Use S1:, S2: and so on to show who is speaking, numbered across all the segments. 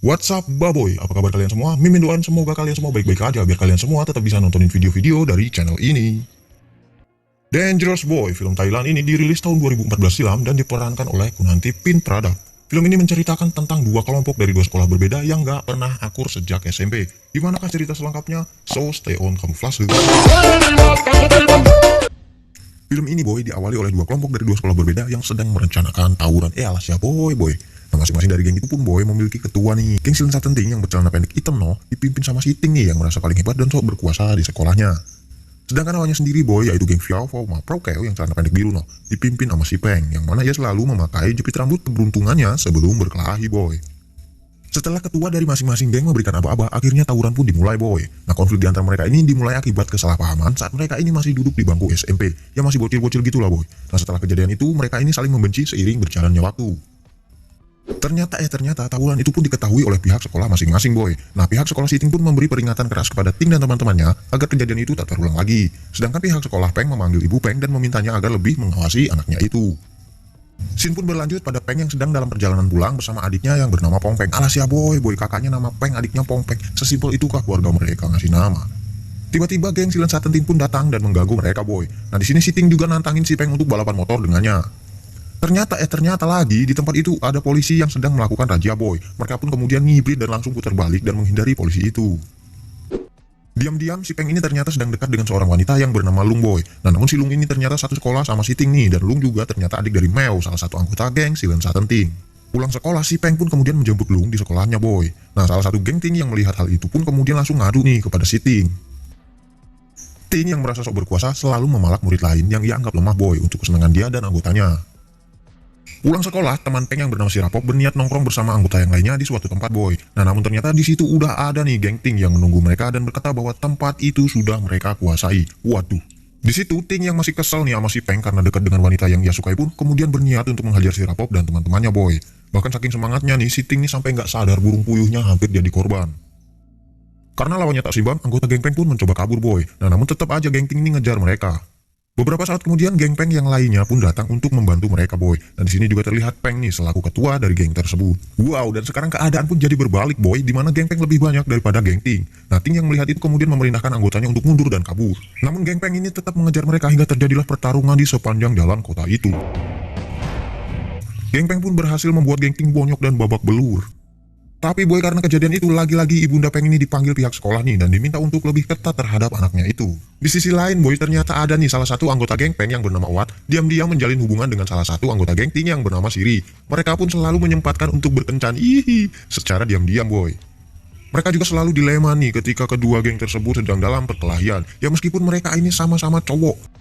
S1: What's up baboy, apa kabar kalian semua? Mimin doain semoga kalian semua baik-baik aja biar kalian semua tetap bisa nontonin video-video dari channel ini. Dangerous Boy, film Thailand ini dirilis tahun 2014 silam dan diperankan oleh Kunanti Pin Pradap. Film ini menceritakan tentang dua kelompok dari dua sekolah berbeda yang gak pernah akur sejak SMP. Gimanakah cerita selengkapnya? So stay on kamuflase. Film ini boy diawali oleh dua kelompok dari dua sekolah berbeda yang sedang merencanakan tawuran. Alah siapa boy. Nah, masing-masing dari geng itu pun boy memiliki ketua nih. Geng Silent Satenting yang bercelana pendek hitam dipimpin sama si Ting nih yang merasa paling hebat dan sok berkuasa di sekolahnya. Sedangkan awalnya sendiri boy yaitu geng Xiaofo sama Prokeo yang celana pendek biru dipimpin sama si Peng yang mana ia selalu memakai jepit rambut keberuntungannya sebelum berkelahi boy. Setelah ketua dari masing-masing geng memberikan aba-aba, akhirnya tawuran pun dimulai boy. Nah, konflik di antara mereka ini dimulai akibat kesalahpahaman saat mereka ini masih duduk di bangku SMP, yang masih bocil-bocil gitulah boy. Nah, setelah kejadian itu mereka ini saling membenci seiring berjalannya waktu. Ternyata tawuran itu pun diketahui oleh pihak sekolah masing-masing boy. Nah, pihak sekolah si Ting pun memberi peringatan keras kepada Ting dan teman-temannya agar kejadian itu tak terulang lagi. Sedangkan pihak sekolah Peng memanggil ibu Peng dan memintanya agar lebih mengawasi anaknya itu. Scene pun berlanjut pada Peng yang sedang dalam perjalanan pulang bersama adiknya yang bernama Pong Peng. Alas ya boy kakaknya nama Peng, adiknya Pong Peng. Sesimpel itukah keluarga mereka ngasih nama. Tiba-tiba geng Silent Satenting pun datang dan mengganggu mereka boy. Nah, di sini si Ting juga nantangin si Peng untuk balapan motor dengannya. Ternyata lagi di tempat itu ada polisi yang sedang melakukan razia boy. Mereka pun kemudian ngibrit dan langsung putar balik dan menghindari polisi itu. Diam-diam si Peng ini ternyata sedang dekat dengan seorang wanita yang bernama Lung boy. Nah, namun si Lung ini ternyata satu sekolah sama si Ting nih, dan Lung juga ternyata adik dari Meo, salah satu anggota geng Silent Satenting. Pulang sekolah si Peng pun kemudian menjemput Lung di sekolahnya boy. Nah, salah satu geng Ting yang melihat hal itu pun kemudian langsung ngadu nih kepada si Ting. Ting yang merasa sok berkuasa selalu memalak murid lain yang ia anggap lemah boy untuk kesenangan dia dan anggotanya. Pulang sekolah, teman Peng yang bernama si Rapop berniat nongkrong bersama anggota yang lainnya di suatu tempat boy. Nah, namun ternyata di situ udah ada nih geng Ting yang menunggu mereka dan berkata bahwa tempat itu sudah mereka kuasai. Waduh. Di situ Ting yang masih kesel nih sama si Peng karena dekat dengan wanita yang ia sukai pun kemudian berniat untuk menghajar si Rapop dan teman-temannya boy. Bahkan saking semangatnya nih si Ting nih sampai nggak sadar burung puyuhnya hampir jadi korban. Karena lawannya tak simbang, anggota geng Peng pun mencoba kabur boy. Nah, namun tetap aja geng Ting ini ngejar mereka. Beberapa saat kemudian geng Peng yang lainnya pun datang untuk membantu mereka boy. Dan di sini juga terlihat Peng nih selaku ketua dari geng tersebut. Wow, dan sekarang keadaan pun jadi berbalik boy, di mana geng Peng lebih banyak daripada geng Ting. Nah, Ting yang melihat itu kemudian memerintahkan anggotanya untuk mundur dan kabur. Namun geng Peng ini tetap mengejar mereka hingga terjadilah pertarungan di sepanjang jalan kota itu. Geng Peng pun berhasil membuat geng Ting bonyok dan babak belur. Tapi boy karena kejadian itu lagi-lagi ibunda Peng ini dipanggil pihak sekolah nih dan diminta untuk lebih ketat terhadap anaknya itu. Di sisi lain boy ternyata ada nih salah satu anggota geng Peng yang bernama Wat diam-diam menjalin hubungan dengan salah satu anggota geng Ting yang bernama Siri. Mereka pun selalu menyempatkan untuk berkencan secara diam-diam boy. Mereka juga selalu dilema nih ketika kedua geng tersebut sedang dalam perkelahian. Ya meskipun mereka ini sama-sama cowok.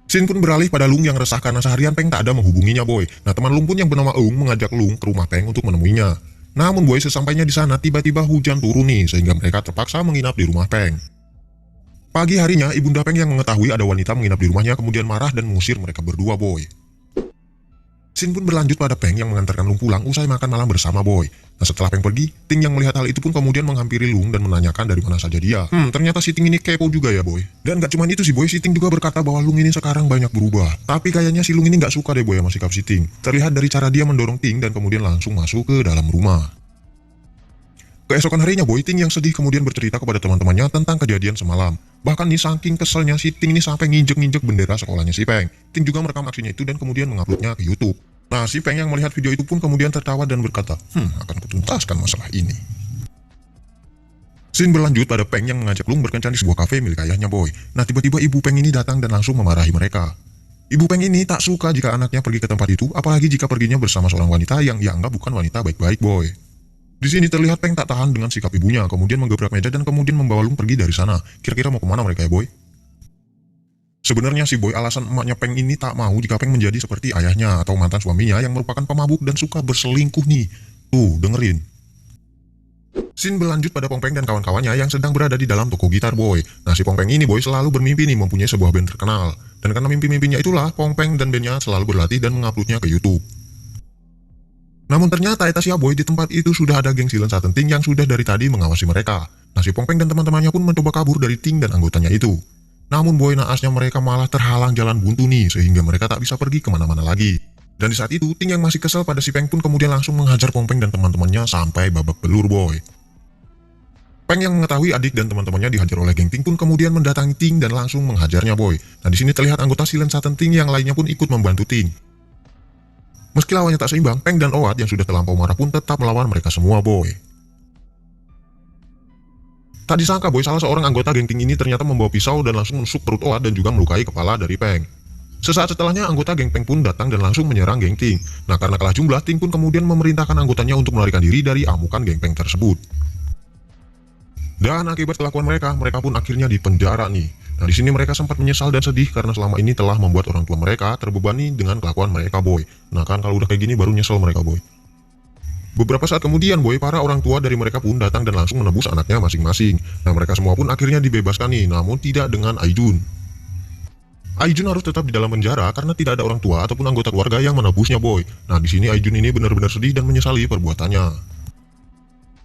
S1: Scene pun beralih pada Lung yang resah karena seharian Peng tak ada menghubunginya boy. Nah, teman Lung pun yang bernama Eung mengajak Lung ke rumah Peng untuk menemuinya. Namun boy sesampainya di sana tiba-tiba hujan turun nih sehingga mereka terpaksa menginap di rumah Peng. Pagi harinya ibunda Peng yang mengetahui ada wanita menginap di rumahnya kemudian marah dan mengusir mereka berdua boy. Scene pun berlanjut pada Peng yang mengantarkan Lung pulang usai makan malam bersama boy. Nah, setelah Peng pergi, Ting yang melihat hal itu pun kemudian menghampiri Lung dan menanyakan dari mana saja dia. Ternyata si Ting ini kepo juga ya boy. Dan gak cuma itu sih boy, si Ting juga berkata bahwa Lung ini sekarang banyak berubah. Tapi kayaknya si Lung ini gak suka deh boy sama sikap si Ting. Terlihat dari cara dia mendorong Ting dan kemudian langsung masuk ke dalam rumah. Keesokan harinya boy, Ting yang sedih kemudian bercerita kepada teman-temannya tentang kejadian semalam. Bahkan nih saking keselnya si Ting ini sampai nginjek-nginjek bendera sekolahnya si Peng. Ting juga merekam aksinya itu dan kemudian menguploadnya ke YouTube. Nah, si Peng yang melihat video itu pun kemudian tertawa dan berkata, akan kutuntaskan masalah ini. Scene berlanjut pada Peng yang mengajak Lung berkencan di sebuah kafe milik ayahnya boy. Nah, tiba-tiba ibu Peng ini datang dan langsung memarahi mereka. Ibu Peng ini tak suka jika anaknya pergi ke tempat itu, apalagi jika perginya bersama seorang wanita yang ia anggap bukan wanita baik-baik boy. Di sini terlihat Peng tak tahan dengan sikap ibunya, kemudian menggebrak meja dan kemudian membawa Lung pergi dari sana. Kira-kira mau kemana mereka ya boy? Sebenarnya si boy alasan emaknya Peng ini tak mau jika Peng menjadi seperti ayahnya atau mantan suaminya yang merupakan pemabuk dan suka berselingkuh nih. Tuh, dengerin. Scene berlanjut pada Pong Peng dan kawan-kawannya yang sedang berada di dalam toko gitar boy. Nah, si Pong Peng ini boy selalu bermimpi nih mempunyai sebuah band terkenal. Dan karena mimpi-mimpinya itulah Pong Peng dan bandnya selalu berlatih dan menguploadnya ke YouTube. Namun ternyata Etasia boy di tempat itu sudah ada geng Silent Satenting yang sudah dari tadi mengawasi mereka. Nah, si Pong Peng dan teman-temannya pun mencoba kabur dari Ting dan anggotanya itu. Namun boy naasnya mereka malah terhalang jalan buntu nih sehingga mereka tak bisa pergi kemana-mana lagi. Dan di saat itu, Ting yang masih kesel pada si Peng pun kemudian langsung menghajar Peng Peng dan teman-temannya sampai babak belur boy. Peng yang mengetahui adik dan teman-temannya dihajar oleh geng Ting pun kemudian mendatangi Ting dan langsung menghajarnya boy. Nah di sini terlihat anggota Silent Satan Ting yang lainnya pun ikut membantu Ting. Meski lawannya tak seimbang, Peng dan Owat yang sudah terlampau marah pun tetap melawan mereka semua boy. Tak disangka boy, salah seorang anggota geng Ting ini ternyata membawa pisau dan langsung menusuk perut Owat dan juga melukai kepala dari Peng. Sesaat setelahnya anggota geng Peng pun datang dan langsung menyerang geng Ting. Nah karena kalah jumlah, Ting pun kemudian memerintahkan anggotanya untuk melarikan diri dari amukan geng Peng tersebut. Dan akibat kelakuan mereka pun akhirnya dipenjara nih. Nah di sini mereka sempat menyesal dan sedih karena selama ini telah membuat orang tua mereka terbebani dengan kelakuan mereka boy. Nah kan kalau udah kayak gini baru nyesel mereka boy. Beberapa saat kemudian boy, para orang tua dari mereka pun datang dan langsung menebus anaknya masing-masing. Nah mereka semua pun akhirnya dibebaskan nih, namun tidak dengan Aijun. Aijun harus tetap di dalam penjara karena tidak ada orang tua ataupun anggota keluarga yang menebusnya boy. Nah di sini Aijun ini benar-benar sedih dan menyesali perbuatannya.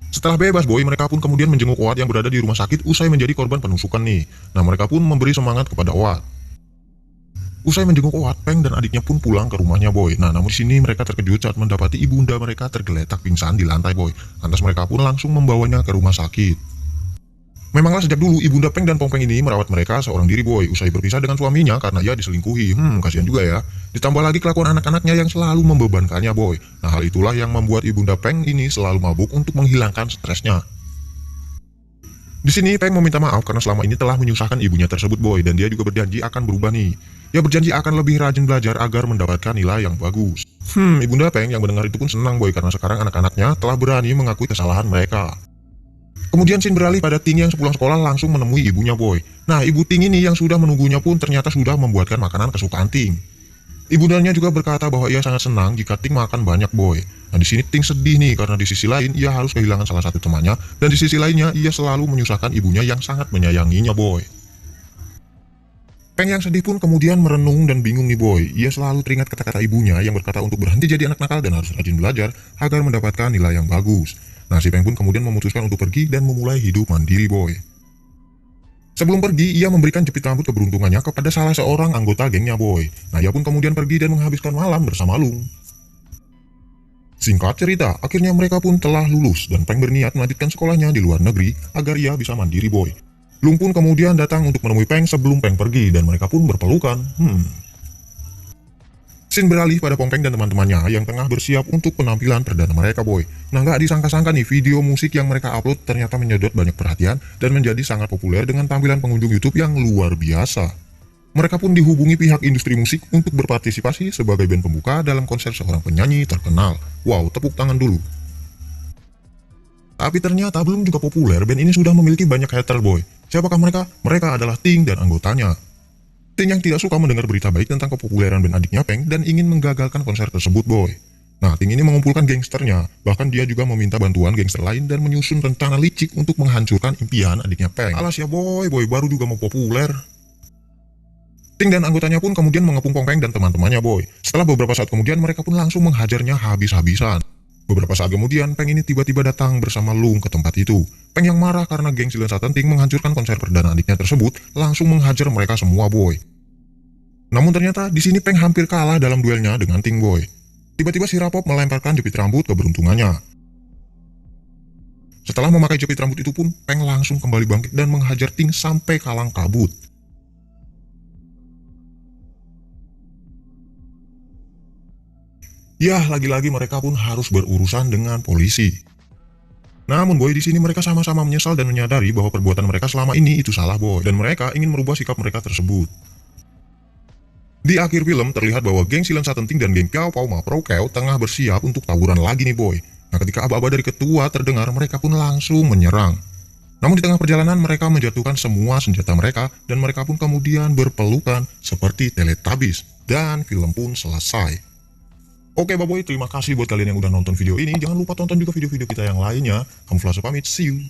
S1: Setelah bebas boy, mereka pun kemudian menjenguk Owat yang berada di rumah sakit usai menjadi korban penusukan nih. Nah mereka pun memberi semangat kepada Owat. Usai menjenguk Owat, Peng dan adiknya pun pulang ke rumahnya boy. Nah namun di sini mereka terkejut saat mendapati ibunda mereka tergeletak pingsan di lantai boy. Lantas mereka pun langsung membawanya ke rumah sakit. Memanglah sejak dulu ibunda Peng dan Peng ini merawat mereka seorang diri boy. Usai berpisah dengan suaminya karena ia diselingkuhi. Kasihan juga ya. Ditambah lagi kelakuan anak-anaknya yang selalu membebankannya boy. Nah hal itulah yang membuat ibunda Peng ini selalu mabuk untuk menghilangkan stresnya. Di sini Peng meminta maaf karena selama ini telah menyusahkan ibunya tersebut boy, dan dia juga berjanji akan berubah nih. Ia berjanji akan lebih rajin belajar agar mendapatkan nilai yang bagus. Ibunda Peng yang mendengar itu pun senang boy karena sekarang anak-anaknya telah berani mengakui kesalahan mereka. Kemudian scene beralih pada Ting yang sepulang sekolah langsung menemui ibunya boy. Nah ibu Ting ini yang sudah menunggunya pun ternyata sudah membuatkan makanan kesukaan Ting. Ibundanya juga berkata bahwa ia sangat senang jika Ting makan banyak boy. Nah di sini Ting sedih nih karena di sisi lain ia harus kehilangan salah satu temannya, dan di sisi lainnya ia selalu menyusahkan ibunya yang sangat menyayanginya boy. Peng yang sedih pun kemudian merenung dan bingung nih boy. Ia selalu teringat kata-kata ibunya yang berkata untuk berhenti jadi anak nakal dan harus rajin belajar agar mendapatkan nilai yang bagus. Nah si Peng pun kemudian memutuskan untuk pergi dan memulai hidup mandiri boy. Sebelum pergi, ia memberikan jepit rambut keberuntungannya kepada salah seorang anggota gengnya boy. Nah ia pun kemudian pergi dan menghabiskan malam bersama Lung. Singkat cerita, akhirnya mereka pun telah lulus dan Peng berniat melanjutkan sekolahnya di luar negeri agar ia bisa mandiri boy. Lung pun kemudian datang untuk menemui Peng sebelum Peng pergi dan mereka pun berpelukan. Scene beralih pada Peng dan teman-temannya yang tengah bersiap untuk penampilan perdana mereka boy. Nah nggak disangka-sangka nih, video musik yang mereka upload ternyata menyedot banyak perhatian dan menjadi sangat populer dengan tampilan pengunjung YouTube yang luar biasa. Mereka pun dihubungi pihak industri musik untuk berpartisipasi sebagai band pembuka dalam konser seorang penyanyi terkenal. Wow, tepuk tangan dulu. Tapi ternyata belum juga populer, band ini sudah memiliki banyak hater boy. Siapakah mereka? Mereka adalah Ting dan anggotanya. Ting yang tidak suka mendengar berita baik tentang kepopuleran band adiknya Peng dan ingin menggagalkan konser tersebut boy. Nah Ting ini mengumpulkan gangsternya, bahkan dia juga meminta bantuan gangster lain dan menyusun rencana licik untuk menghancurkan impian adiknya Peng. Alas ya boy baru juga mau populer. Ting dan anggotanya pun kemudian mengepung Peng dan teman-temannya boy. Setelah beberapa saat kemudian mereka pun langsung menghajarnya habis-habisan. Beberapa saat kemudian Peng ini tiba-tiba datang bersama Lung ke tempat itu. Peng yang marah karena geng Silent Satan Ting menghancurkan konser perdana adiknya tersebut langsung menghajar mereka semua boy. Namun ternyata di sini Peng hampir kalah dalam duelnya dengan Ting boy. Tiba-tiba si Rapop melemparkan jepit rambut keberuntungannya. Setelah memakai jepit rambut itu pun Peng langsung kembali bangkit dan menghajar Ting sampai kalang kabut. Ya, lagi-lagi mereka pun harus berurusan dengan polisi. Namun boy, di sini mereka sama-sama menyesal dan menyadari bahwa perbuatan mereka selama ini itu salah boy, dan mereka ingin merubah sikap mereka tersebut. Di akhir film terlihat bahwa geng Silent Satan Ting dan geng Piao Pao Ma Pro Keo tengah bersiap untuk tawuran lagi nih boy. Nah ketika aba-aba dari ketua terdengar, mereka pun langsung menyerang. Namun di tengah perjalanan mereka menjatuhkan semua senjata mereka dan mereka pun kemudian berpelukan seperti Teletubbies dan film pun selesai. Oke Baboy, terima kasih buat kalian yang udah nonton video ini. Jangan lupa tonton juga video-video kita yang lainnya. Kamuflase pamit, see you.